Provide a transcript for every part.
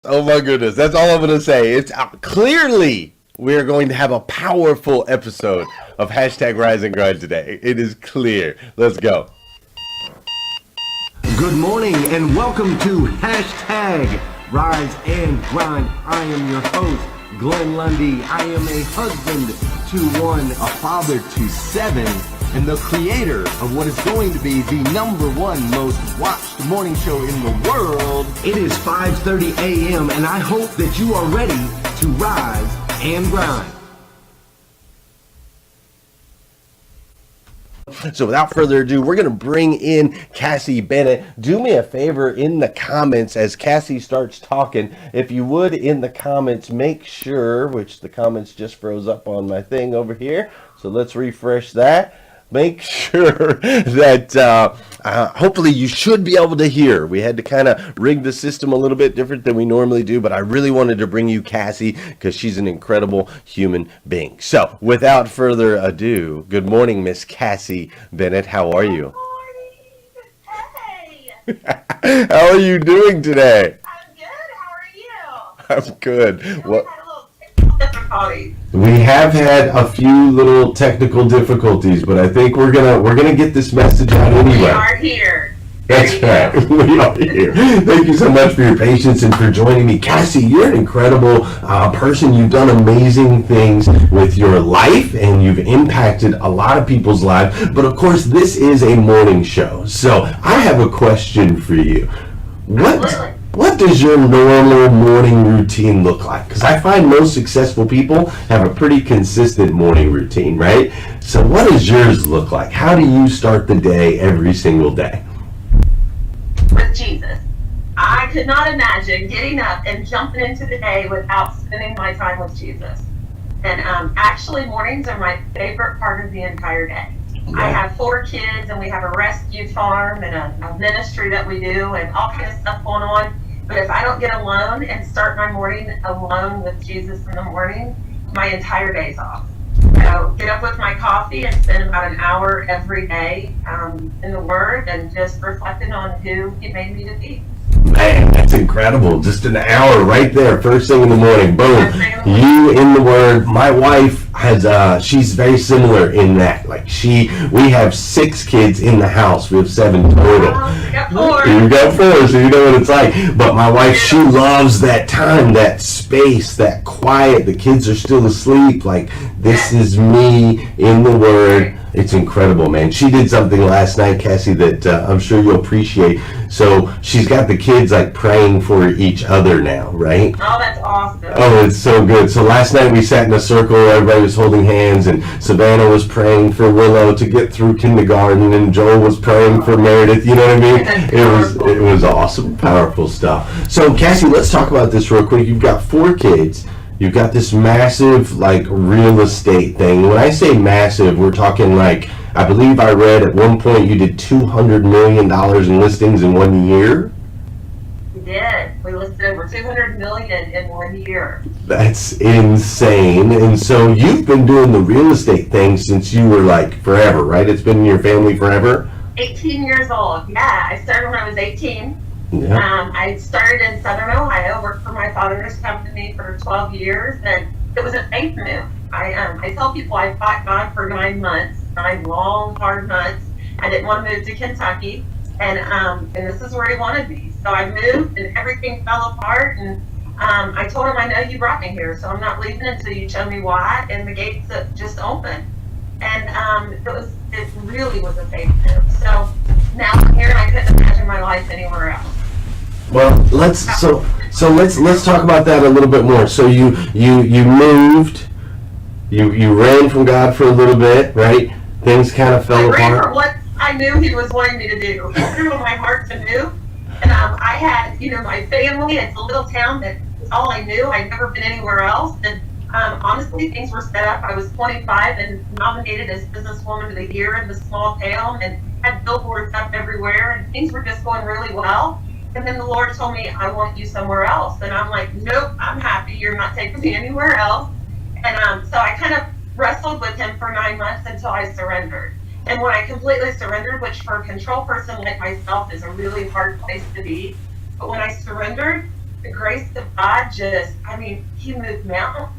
Oh my goodness, that's all I'm gonna say. It's clearly we're going to have a powerful episode of hashtag Rise and Grind today. It is clear. Let's go. Good morning and welcome to hashtag Rise and Grind. I am your host, Glenn Lundy. I am a husband to one, a father to seven, and the creator of what is going to be the #1 most watched morning show in the world. It is 5:30 a.m. and I hope that you are ready to rise and grind. So without further ado, we're going to bring in Kassie Bennett. Do me a favor in the comments as Kassie starts talking. If you would, in the comments, make sure, which the comments just froze up on my thing over here. So let's refresh that. Make sure that hopefully you should be able to hear. We had to kind of rig the system a little bit different than we normally do, but I really wanted to bring you Kassie because she's an incredible human being. So without further ado, good morning, Miss Kassie Bennett. How are you? Good morning. Hey. How are you doing today? I'm good. How are you? I'm good. Well, had a little technical difficulty. We have had a few little technical difficulties, but I think we're gonna get this message out anyway. We are here. That's right. We are here. Thank you so much for your patience and for joining me. Kassie, you're an incredible person. You've done amazing things with your life and you've impacted a lot of people's lives. But of course, this is a morning show. So I have a question for you. What does your normal morning routine look like? Because I find most successful people have a pretty consistent morning routine, right? So what does yours look like? How do you start the day every single day? With Jesus. I could not imagine getting up and jumping into the day without spending my time with Jesus. And actually, mornings are my favorite part of the entire day. I have 4 kids, and we have a rescue farm and a ministry that we do, and all kinds of stuff going on. But if I don't get alone and start my morning alone with Jesus in the morning, my entire day's off. So get up with my coffee and spend about an hour every day in the Word and just reflecting on who He made me to be. Man, that's incredible. Just an hour right there, first thing in the morning. Boom. You in the Word. My wife has, she's very similar in that. Like we have 6 kids in the house. We have 7 total. You got 4. You got 4, so you know what it's like. But my wife, she loves that time, that space, that quiet. The kids are still asleep. Like, this is me in the Word. It's incredible, man. She did something last night, Kassie, that I'm sure you'll appreciate. So she's got the kids like praying for each other now, right? Oh, that's awesome. Oh, it's so good. So last night we sat in a circle, everybody was holding hands, and Savannah was praying for Willow to get through kindergarten, and Joel was praying for Meredith. You know what I mean? It was awesome, powerful stuff. So Kassie, let's talk about this real quick. You've got 4 kids. You've got this massive, like, real estate thing. When I say massive, we're talking like, I believe I read at one point you did $200 million in listings in 1 year. We did. We listed over 200 million in 1 year. That's insane. And so you've been doing the real estate thing since you were like forever, right? It's been in your family forever? 18 years old. Yeah, I started when I was 18. Yeah. I started in Southern Ohio, worked for my father's company for 12 years, and it was a faith move. I tell people I fought God for 9 months, 9 long, hard months. I didn't want to move to Kentucky, and this is where he wanted me. So I moved, and everything fell apart, and I told him, I know you brought me here, so I'm not leaving until you show me why, and the gates just opened. And it really was a faith move. So now I'm here, and I couldn't imagine my life anywhere else. Well, let's talk about that a little bit more. So you moved, you ran from God for a little bit, right? Things kind of fell apart. I ran for what I knew He was wanting me to do. He threw in my heart to move, and I had, my family. It's a little town that's all I knew. I'd never been anywhere else, and honestly, things were set up. I was 25 and nominated as Businesswoman of the Year in the small town, and had billboards up everywhere, and things were just going really well. And then the Lord told me, I want you somewhere else. And I'm like, nope, I'm happy. You're not taking me anywhere else. And so I kind of wrestled with Him for 9 months until I surrendered. And when I completely surrendered, which for a control person like myself is a really hard place to be, but when I surrendered, the grace of God just, I mean, he moved mountains.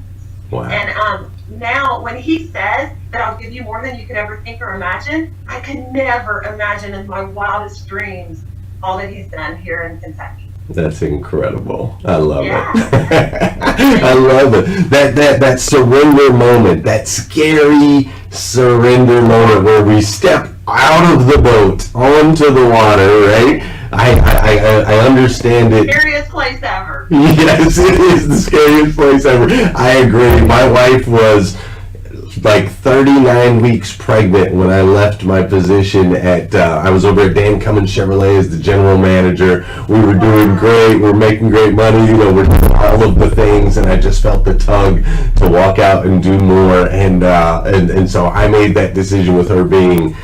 Wow. And now when he says that I'll give you more than you could ever think or imagine, I could never imagine in my wildest dreams all that he's done here in Kentucky. That's incredible. I love Yeah. it. I love it. That surrender moment, that scary surrender moment where we step out of the boat onto the water, right? I understand it. Scariest place ever. Yes, it is the scariest place ever. I agree. My wife was like 39 weeks pregnant when I left my position at, I was over at Dan Cummins Chevrolet as the general manager. We were doing great. We were making great money. You know, we're doing all of the things, and I just felt the tug to walk out and do more. And so I made that decision with her being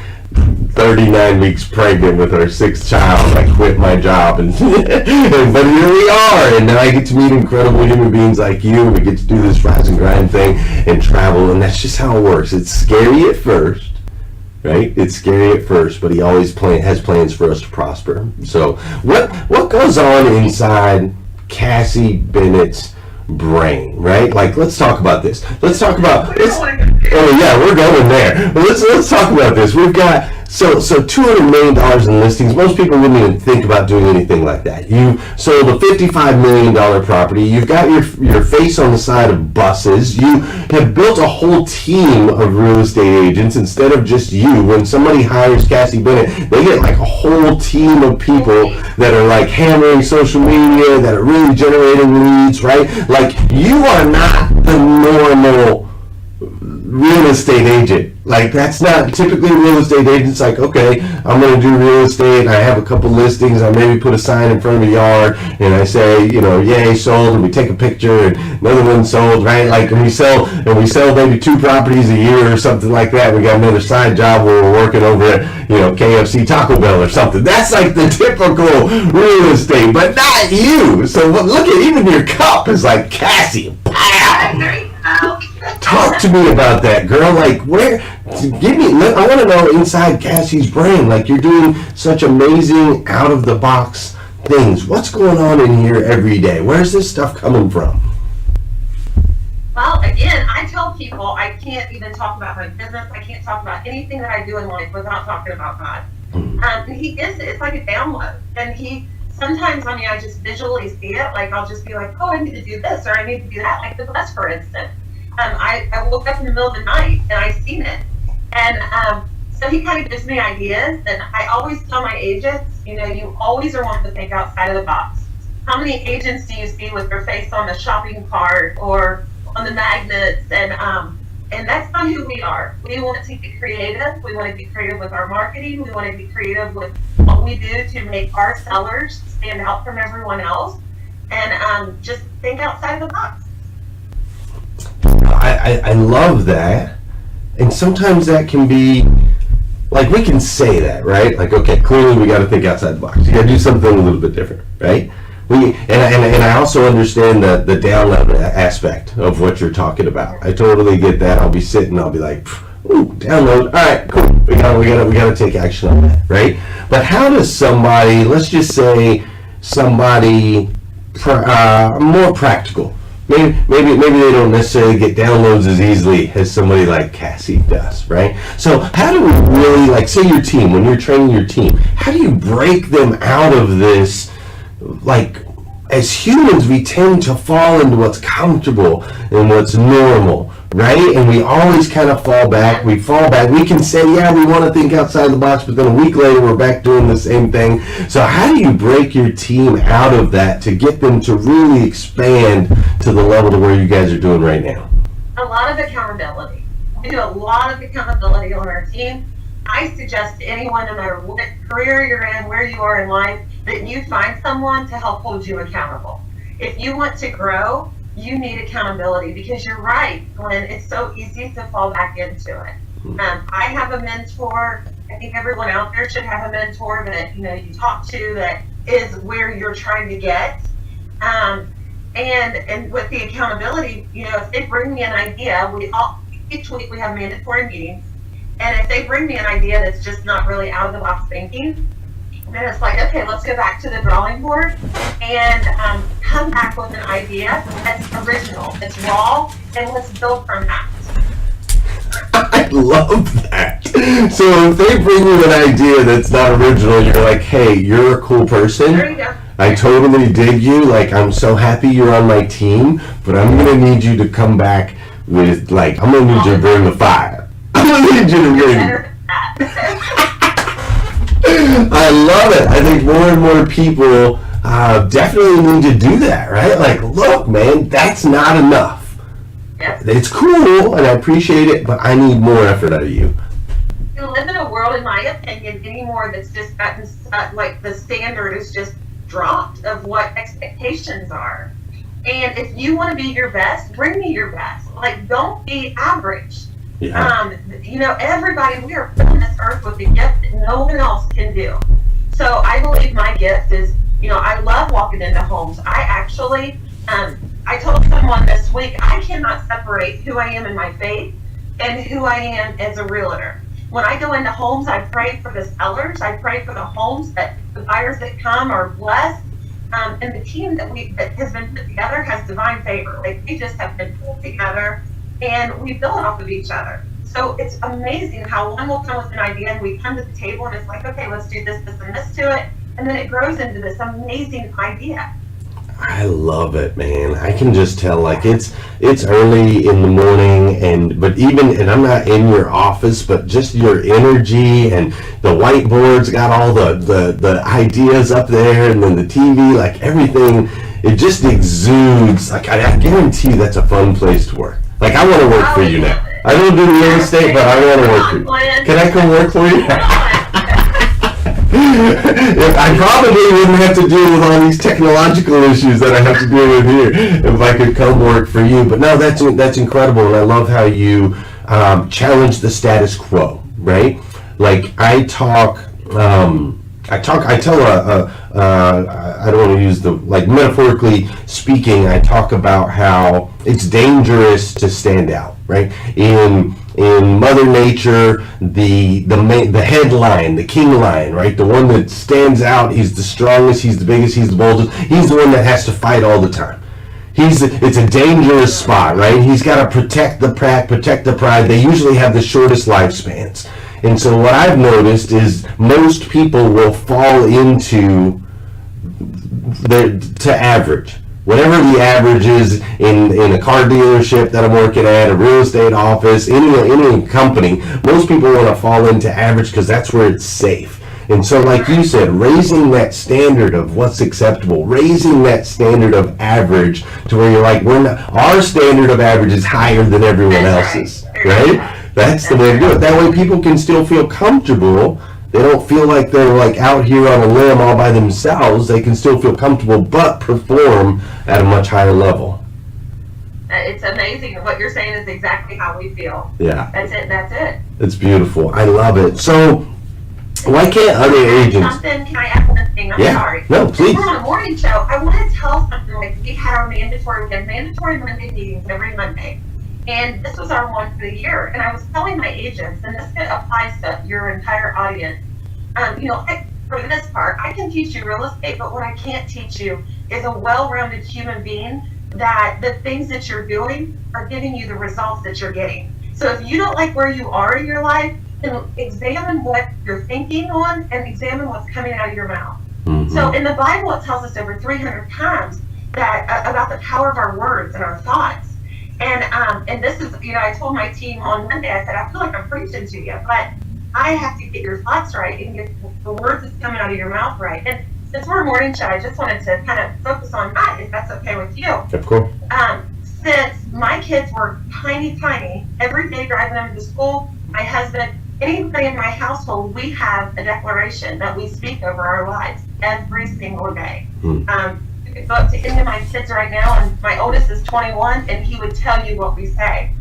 39 weeks pregnant with our sixth child. I quit my job, but here we are, and now I get to meet incredible human beings like you, and we get to do this rise and grind thing and travel, and that's just how it works. It's scary at first, right? It's scary at first, but he always has plans for us to prosper. So what goes on inside Kassie Bennett's brain, right? Like, let's talk about this. Let's talk about this. Oh yeah, we're going there. But let's talk about this. We've got so $200 million in listings. Most people wouldn't even think about doing anything like that. You sold a $55 million property. You've got your face on the side of buses. You have built a whole team of real estate agents instead of just you. When somebody hires Kassie Bennett, they get like a whole team of people that are like hammering social media, that are really generating leads, right? Like, you are not the normal real estate agent. Like, that's not typically real estate agents. Like, okay, I'm going to do real estate. I have a couple listings. I maybe put a sign in front of a yard, and I say, you know, yay, sold, and we take a picture, and another one sold, right? Like, and we sell maybe 2 properties a year or something like that. We got another side job where we're working over at, you know, KFC, Taco Bell or something. That's like the typical real estate, but not you. So look at, even your cup is like Kassie. Pow! Talk to me about that, girl. Like, I want to know inside Kassie's brain. Like, you're doing such amazing out-of-the-box things. What's going on in here every day? Where's this stuff coming from? Well, again, I tell people I can't even talk about my business. I can't talk about anything that I do in life without talking about God. It's like a download. And sometimes, I mean, I just visually see it. Like, I'll just be like, oh, I need to do this, or I need to do that. Like the bus, for instance. I woke up in the middle of the night and I seen it. And so he kind of gives me ideas. And I always tell my agents, you know, you always are wanting to think outside of the box. How many agents do you see with their face on the shopping cart or on the magnets? And that's not who we are. We want to be creative. We want to be creative with our marketing. We want to be creative with what we do to make our sellers stand out from everyone else. And just think outside of the box. I love that. And sometimes that can be, like, we can say that, right? Like, okay, clearly we got to think outside the box. You got to do something a little bit different, right? And I also understand the download aspect of what you're talking about. I totally get that. I'll be sitting, I'll be like, ooh, download. All right, cool. We gotta take action on that, right? But how does somebody, let's just say somebody more practical, maybe they don't necessarily get downloads as easily as somebody like Kassie does, right? So how do we really, like, say your team, when you're training your team, how do you break them out of this? Like, as humans, we tend to fall into what's comfortable and what's normal, right? And we always kind of fall back. We can say, yeah, we want to think outside the box, but then a week later we're back doing the same thing. So how do you break your team out of that to get them to really expand to the level to where you guys are doing right now? A lot of accountability. We do a lot of accountability on our team. I suggest to anyone, no matter what career you're in, where you are in life, that you find someone to help hold you accountable. If you want to grow, you need accountability, because you're right, Glenn, it's so easy to fall back into it. I have a mentor. I think everyone out there should have a mentor that, you know, you talk to that is where you're trying to get. And with the accountability, you know, if they bring me an idea, each week we have mandatory meetings. And if they bring me an idea that's just not really out of the box thinking, then it's like, okay, let's go back to the drawing board and come back with an idea that's original, that's raw, and let's build from that. I love that. So if they bring you an idea that's not original, you're like, hey, you're a cool person. There you go. I totally dig you. Like, I'm so happy you're on my team, but I'm going to need you to come back with, like, I'm going to need you to bring the fire. I'm going to need you to bring... I love it. I think more and more people definitely need to do that, right? Like, look, man, that's not enough. Yep. It's cool, and I appreciate it, but I need more effort out of you. We live in a world, in my opinion, anymore that's just gotten, like, the standard is just dropped of what expectations are. And if you want to be your best, bring me your best. Like, don't be average. Yeah. You know, everybody, we are put on this earth with a gift that no one else can do. So I believe my gift is, you know, I love walking into homes. I actually, I told someone this week, I cannot separate who I am in my faith and who I am as a realtor. When I go into homes, I pray for the sellers. I pray for the homes that the buyers that come are blessed. And the team that has been put together has divine favor. Like, we just have been pulled together and we build off of each other. So it's amazing how one will come with an idea and we come to the table and it's like, okay, let's do this, this, and this to it. And then it grows into this amazing idea. I love it, man. I can just tell, like, it's early in the morning, but I'm not in your office, but just your energy and the whiteboards got all the ideas up there, and then the TV, like, everything, it just exudes. Like, I guarantee you that's a fun place to work. Like, I want to work for you now. I don't do real estate, but I want to work for you. Can I come work for you? I probably wouldn't have to deal with all these technological issues that I have to deal with here if I could come work for you. But no, that's incredible, and I love how you challenge the status quo, right? Like, I tell I don't want to use metaphorically speaking, I talk about how it's dangerous to stand out, right? In Mother Nature, the headline, the king lion, right? The one that stands out, he's the strongest, he's the biggest, he's the boldest, he's the one that has to fight all the time. It's a dangerous spot, right? He's got to protect the pride. They usually have the shortest lifespans. And so what I've noticed is most people will fall into to average. Whatever the average is in a car dealership that I'm working at, a real estate office, any company, most people want to fall into average because that's where it's safe. And so, like you said, raising that standard of what's acceptable, raising that standard of average to where you're like, our standard of average is higher than everyone else's, right? That's the way to do it. That way people can still feel comfortable. They don't feel like they're like out here on a limb all by themselves. They can still feel comfortable, but perform at a much higher level. It's amazing. What you're saying is exactly how we feel. Yeah. That's it. It's beautiful. I love it. So, why can't other agents... Can I add one thing? I'm sorry. No, please. We're on a morning show. I want to tell something. Like, we have mandatory Monday meetings every Monday. And this was our one for the year. And I was telling my agents, and this applies to your entire audience, for this part, I can teach you real estate, but what I can't teach you is a well-rounded human being that the things that you're doing are giving you the results that you're getting. So if you don't like where you are in your life, then examine what you're thinking on and examine what's coming out of your mouth. Mm-hmm. So in the Bible, it tells us over 300 times that about the power of our words and our thoughts. And this is, I told my team on Monday, I said, I feel like I'm preaching to you, but I have to get your thoughts right and get the words that's coming out of your mouth right. And since we're a morning show, I just wanted to kind of focus on that, if that's okay with you. Of course. Since my kids were tiny, every day driving them to school, my husband, anybody in my household, we have a declaration that we speak over our lives every single day. You could go up to any of my kids right now, and my oldest is 21, and he would tell you what we say.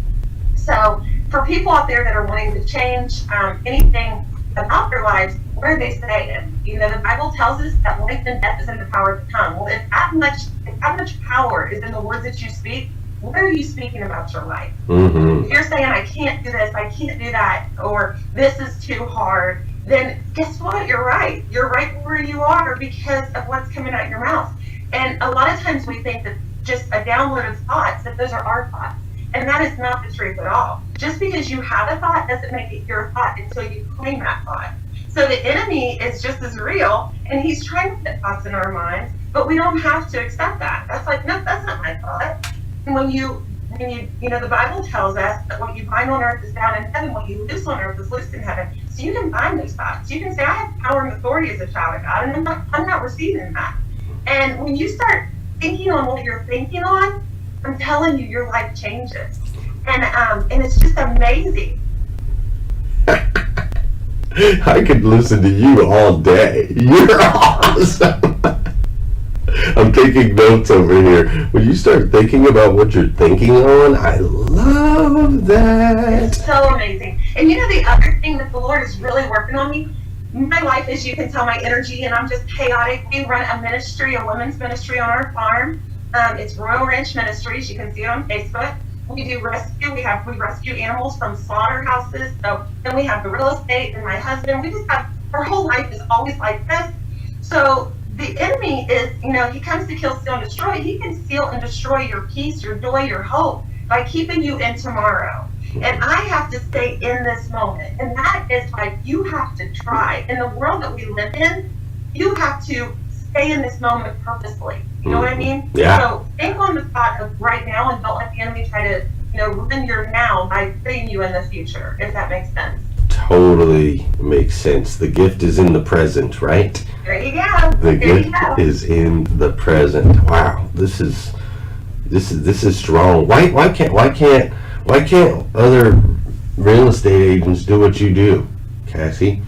So for people out there that are wanting to change anything about their lives, what are they saying? The Bible tells us that life and death is in the power of the tongue. Well, if that much power is in the words that you speak, what are you speaking about your life? Mm-hmm. If you're saying, I can't do this, I can't do that, or this is too hard, then guess what? You're right. You're right where you are because of what's coming out your mouth. And a lot of times we think that just a download of thoughts, that those are our thoughts. And that is not the truth at all. Just because you have a thought doesn't make it your thought until you claim that thought. So the enemy is just as real, and he's trying to put thoughts in our minds, but we don't have to accept that. That's like, no, that's not my thought. And when you know, the Bible tells us that what you bind on earth is bound in heaven, what you loose on earth is loosed in heaven. So you can bind those thoughts. You can say, I have power and authority as a child of God, and I'm not receiving that. And when you start thinking on what you're thinking on, I'm telling you, your life changes. And it's just amazing. I could listen to you all day. You're awesome. I'm taking notes over here. When you start thinking about what you're thinking on, I love that. It's so amazing. And you know, the other thing that the Lord is really working on me, my life, as you can tell, my energy, and I'm just chaotic. We run a ministry, a women's ministry on our farm. It's Royal Ranch Ministries. You can see it on Facebook. We do rescue. We rescue animals from slaughterhouses. So then we have the real estate and my husband. We just have, our whole life is always like this. So the enemy is, you know, he comes to kill, steal, and destroy. He can steal and destroy your peace, your joy, your hope by keeping you in tomorrow. And I have to stay in this moment. And that is like, you have to try. In the world that we live in, you have to stay in this moment purposely. You know what I mean? Yeah. So think on the thought of right now, and don't let the enemy try to, you know, ruin your now by putting you in the future, if that makes sense. Totally makes sense. The gift is in the present, right? There you go. The gift is in the present. Wow, this is strong. Why can't other real estate agents do what you do, Kassie?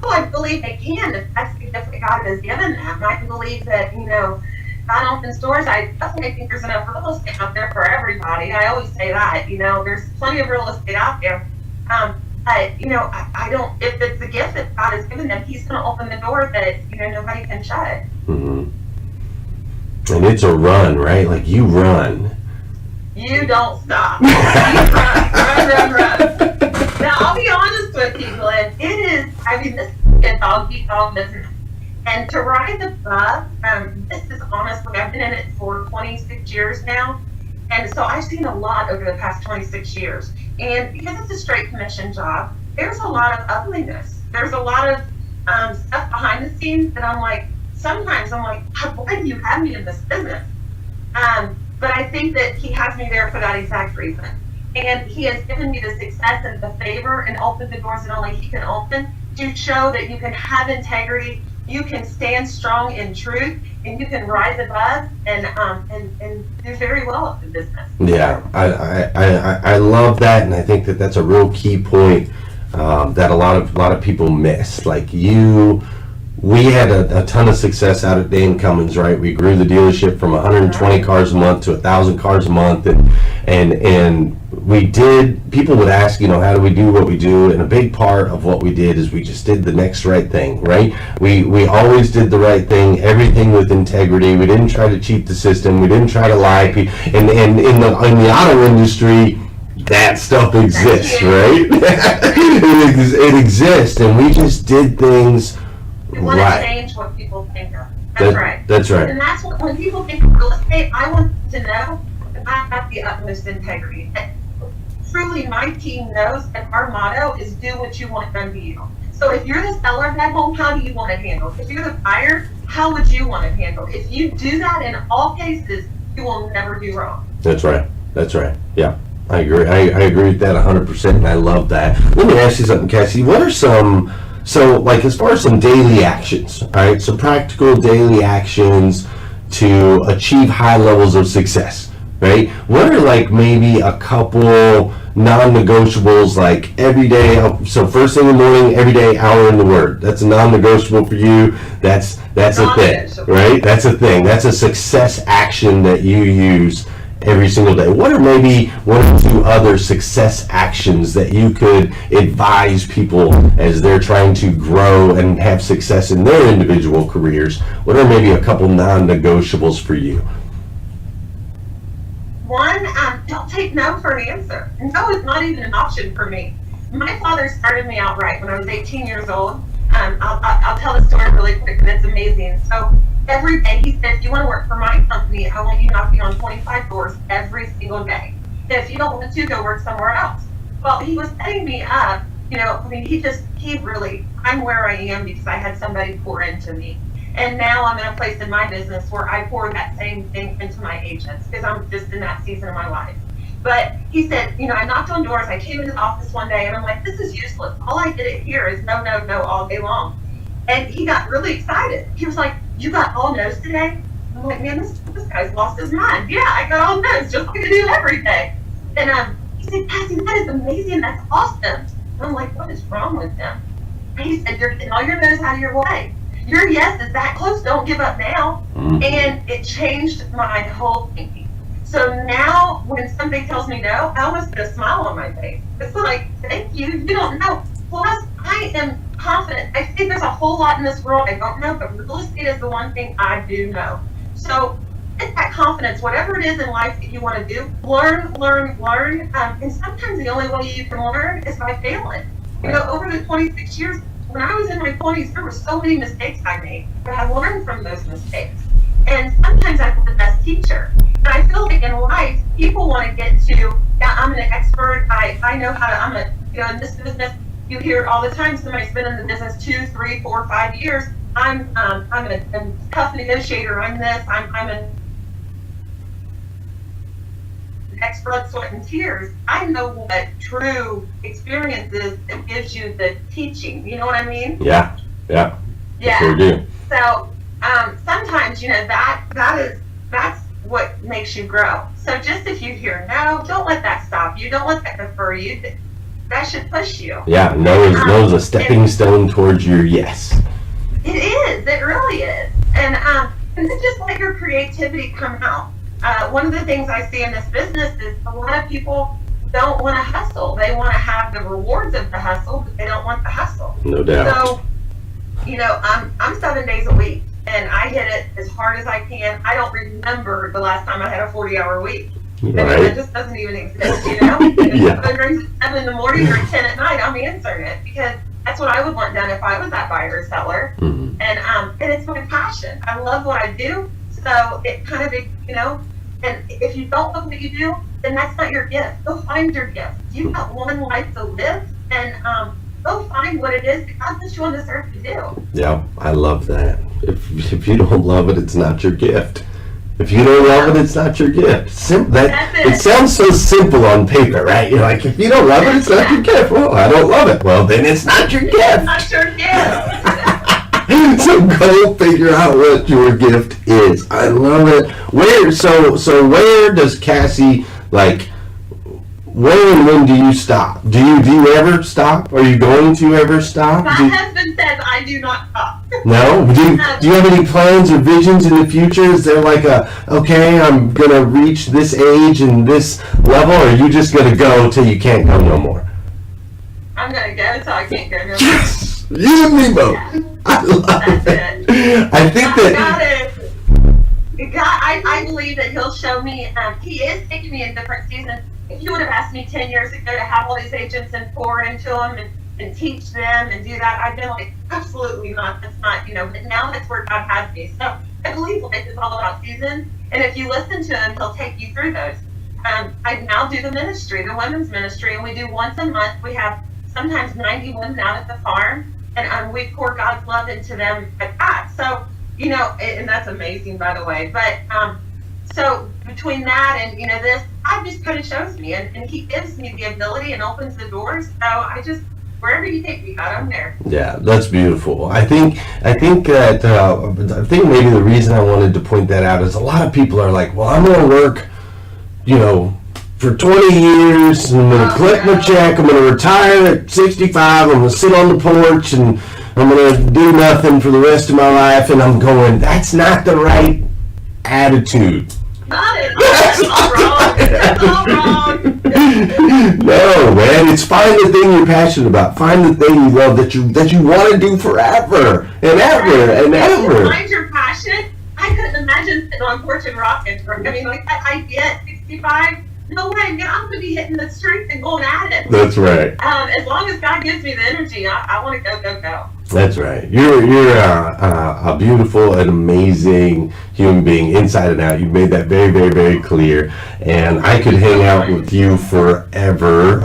Well, I believe they can, if that's the gift that God has given them. I believe that, you know, God opens doors. I definitely think there's enough real estate out there for everybody. I always say that, you know, there's plenty of real estate out there. But, you know, I don't, if it's a gift that God has given them, he's going to open the door that, you know, nobody can shut. Mm-hmm. And it's a run, right? Like you run. You don't stop. You run. Now, I'll be honest with you, Glenn. It is, I mean, this is a dog-eat-dog business. And to rise above, this is honestly, I've been in it for 26 years now. And so I've seen a lot over the past 26 years. And because it's a straight commission job, there's a lot of ugliness. There's a lot of stuff behind the scenes that I'm like, sometimes I'm like, why do you have me in this business? But I think that he has me there for that exact reason. And he has given me the success and the favor and opened the doors that only he can open to show that you can have integrity, you can stand strong in truth, and you can rise above and do very well at the business. Yeah, I love that, and I think that that's a real key point that a lot of people miss. Like we had a ton of success out at Dane Cummins, right? We grew the dealership from 120 cars a month to 1,000 cars a month, and we did. People would ask, you know, how do we do what we do? And a big part of what we did is we just did the next right thing, right? We always did the right thing, everything with integrity. We didn't try to cheat the system. We didn't try to lie. And in the auto industry, that stuff exists, right? It exists, and we just did things. We want to change what people think of. That's right. That's right. And that's what, when people think of real estate, I want to know that I have the utmost integrity. That truly my team knows that our motto is do what you want done to you. So if you're the seller of that home, how do you want it handled? If you're the buyer, how would you want it handled? If you do that in all cases, you will never do wrong. That's right. That's right. Yeah. I agree. I agree with that 100%, and I love that. Let me ask you something, Kassie. What are some... So, like, as far as some daily actions, all right, some practical daily actions to achieve high levels of success, right? What are, like, maybe a couple non-negotiables, like, every day, so first thing in the morning, every day, hour in the Word. That's a non-negotiable for you. That's a thing, right? That's a thing. That's a success action that you use every single day. What are maybe one or two other success actions that you could advise people as they're trying to grow and have success in their individual careers? What are maybe a couple non-negotiables for you? One, don't take no for an answer. No is not even an option for me. my father started me out right when I was 18 years old. I'll tell the story really quick, and it's amazing. So every day he said, if you want to work for my company, I want you knocking on 25 doors every single day. And if you don't want to, go work somewhere else. Well, he was setting me up, I mean, I'm where I am because I had somebody pour into me. And now I'm in a place in my business where I pour that same thing into my agents because I'm just in that season of my life. But he said, I knocked on doors. I came into the office one day and I'm like, this is useless. All I get here is no, no, no all day long. And he got really excited. He was like, you got all no's today? I'm like, man, this guy's lost his mind. Yeah, I got all no's just like I do every day. And he said, Kassie, that is amazing. That's awesome. And I'm like, what is wrong with him? And he said, you're getting all your no's out of your way. Your yes is that close. Don't give up now. Mm-hmm. And it changed my whole thinking. So now when somebody tells me no, I almost put a smile on my face. It's like, thank you. You don't know. Plus, I am confident. I think there's a whole lot in this world I don't know, but real estate is the one thing I do know. So get that confidence, whatever it is in life that you want to do, learn. And sometimes the only way you can learn is by failing. Over the 26 years, when I was in my 20s, there were so many mistakes I made, but I learned from those mistakes. And sometimes I'm the best teacher. And I feel like in life, people want to get to, yeah, I'm an expert. I know how to, in this business, you hear it all the time. Somebody's been in the business 2, 3, 4, 5 years. I'm a tough negotiator. I'm this. I'm an expert, sweat and tears. I know what true experience is that gives you the teaching. You know what I mean? Yeah. Sure do. So sometimes that's what makes you grow. So just if you hear no, don't let that stop you. Don't let that defer you. That should push you. Yeah, no is a stepping stone towards your yes. It is. It really is. And then just let your creativity come out. One of the things I see in this business is a lot of people don't want to hustle. They want to have the rewards of the hustle, but they don't want the hustle. No doubt. So, I'm 7 days a week, and I hit it as hard as I can. I don't remember the last time I had a 40-hour week. Right. It just doesn't even exist, If Yeah. the phone rings at 7 in the morning or 10 at night, I'm answering it because that's what I would want done if I was that buyer or seller. Mm-hmm. And it's my passion. I love what I do, so it kind of, and if you don't love what you do, then that's not your gift. Go find your gift. You've got one life to live, and go find what it is that God put you on this earth to do. Yeah, I love that. If you don't love it, it's not your gift. If you don't love it, it's not your gift. It sounds so simple on paper, right? You're like, if you don't love it, it's not your gift. Well, I don't love it. Well, then it's not your gift. It's not your gift. So go figure out what your gift is. I love it. Where does Kassie, when do you stop? Do you ever stop? Are you going to ever stop? My husband says I do not stop. No? Do you have any plans or visions in the future? Is there okay, I'm going to reach this age and this level, or are you just going to go till you can't go no more? I'm going to go until I can't go no more. Yes! You and me both. Yeah. I love it. I think I believe that he'll show me, he is taking me in different seasons. If you would have asked me 10 years ago to have all these agents and pour into them and teach them and do that, I'd been like, absolutely not. That's not, but now that's where God has me. So I believe life is all about seasons. And if you listen to him, he'll take you through those. I now do the ministry, the women's ministry, and we do once a month. We have sometimes 90 women out at the farm, and we pour God's love into them at that. So, and that's amazing, by the way. But so between that and this, God just kind of shows me, and He gives me the ability and opens the doors. So wherever you take me, God, I'm there. Yeah, that's beautiful. I think maybe the reason I wanted to point that out is a lot of people are like, well, I'm going to work, for 20 years, and I'm going to collect my check, I'm going to retire at 65, I'm going to sit on the porch, and I'm going to do nothing for the rest of my life, and I'm going, that's not the right attitude. Not at all. That's all wrong. That's all wrong. No, man, it's find the thing you're passionate about. Find the thing you love that you want to do forever and ever and ever. Find your passion. I couldn't imagine sitting on porch and rocking. I get 65. no way, man, I'm gonna be hitting the streets and going at it. That's right. As long as God gives me the energy, I want to go. That's right. You're a beautiful and amazing human being, inside and out. You've made that very, very, very clear. And I could hang out with you forever,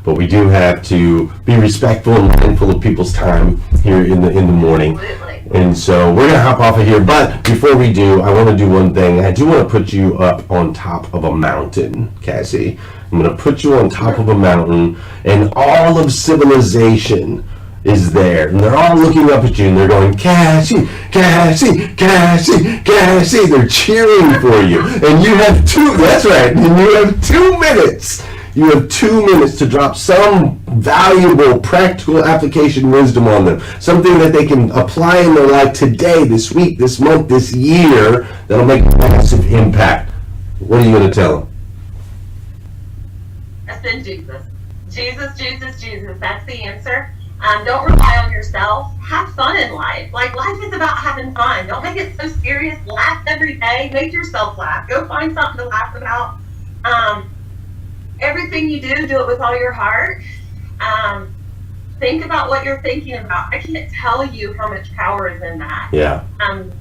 but we do have to be respectful and mindful of people's time here in the morning. Absolutely. And so we're gonna hop off of here. But before we do, I want to do one thing. I do want to put you up on top of a mountain, Kassie. I'm gonna put you on top of a mountain, and all of civilization is there, and they're all looking up at you, and they're going, Kassie, Kassie, Kassie, Kassie. They're cheering for you, and you have that's right, and you have 2 minutes. You have 2 minutes to drop some valuable, practical application wisdom on them, something that they can apply in their life today, this week, this month, this year, that'll make a massive impact. What are you going to tell them? That's been Jesus. Jesus. That's the answer. Don't rely on yourself. Have fun in life. Like, life is about having fun. Don't make it so serious. Laugh every day. Make yourself laugh. Go find something to laugh about. Everything you do it with all your heart. Think about what you're thinking about. I can't tell you how much power is in that. Yeah. And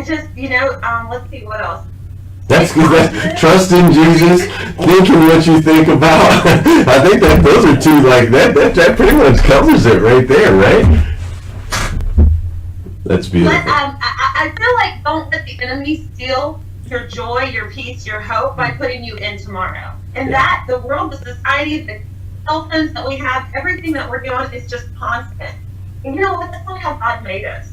just, let's see what else. That's good. Trust in Jesus, thinking what you think about. I think that those are two, like, that pretty much covers it right there, right? That's beautiful. But I feel like don't let the enemy steal your joy, your peace, your hope by putting you in tomorrow. And that, the world, the society, the cell phones that we have, everything that we're doing is just constant. And you know what? That's not how God made us.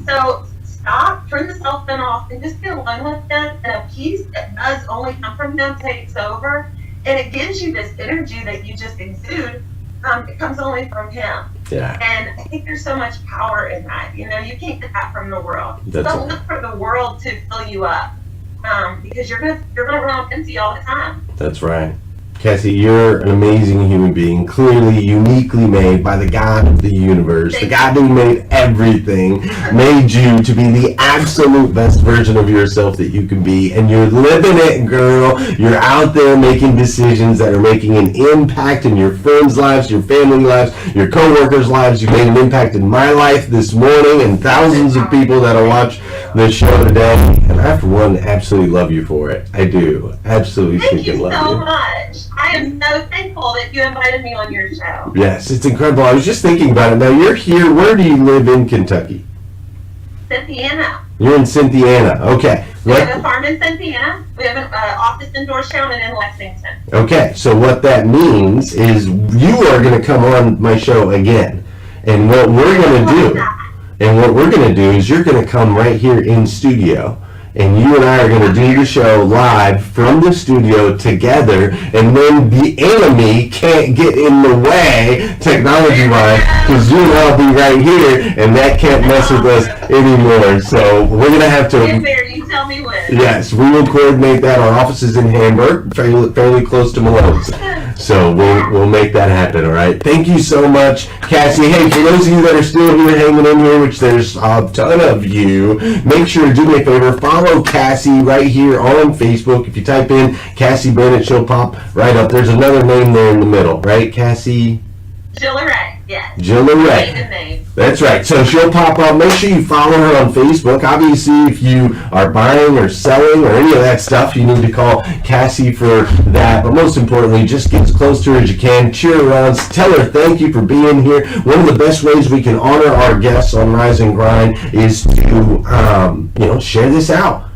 So stop, turn the cell phone off, and just get alone with them, and a peace that does only come from them takes over, and it gives you this energy that you just exude. It comes only from Him. Yeah. And I think there's so much power in that. You can't get that from the world. That's Don't look for the world to fill you up, because you're gonna run on empty all the time. That's right. Kassie, you're an amazing human being, clearly uniquely made by the God of the universe. The God who made everything made you to be the absolute best version of yourself that you can be, and you're living it, girl. You're out there making decisions that are making an impact in your friends' lives, your family lives, your co-workers' lives. You made an impact in my life this morning, and thousands of people that'll watch this show today. And I, for one, absolutely love you for it. I do. Absolutely freaking love you. Thank you so much. I am so thankful that you invited me on your show. Yes, it's incredible. I was just thinking about it. Now, you're here. Where do you live in Kentucky? Cynthiana. You're in Cynthiana. Okay. We have a farm in Cynthiana. We have an office in Georgetown and in Lexington. Okay, so what that means is you are going to come on my show again. And what we're going to do is you're going to come right here in studio. And you and I are going to do the show live from the studio together, and then the enemy can't get in the way, technology-wise, because you and I'll be right here, and that can't mess with us anymore. So we're going to have to... Get there, you tell me when. Yes, we will coordinate that. Our office is in Hamburg, fairly close to Malone's. So we'll make that happen, all right? Thank you so much, Kassie. Hey, for those of you that are still here hanging in here, which there's a ton of you, make sure to do me a favor, follow Kassie right here on Facebook. If you type in Kassie Bennett, she'll pop right up. There's another name there in the middle, right, Kassie? Jilleray, yes. Jilleray. Maiden name. That's right. So she'll pop up. Make sure you follow her on Facebook. Obviously, if you are buying or selling or any of that stuff, you need to call Kassie for that. But most importantly, just get as close to her as you can. Cheer her on. Tell her thank you for being here. One of the best ways we can honor our guests on Rise and Grind is to, share this out.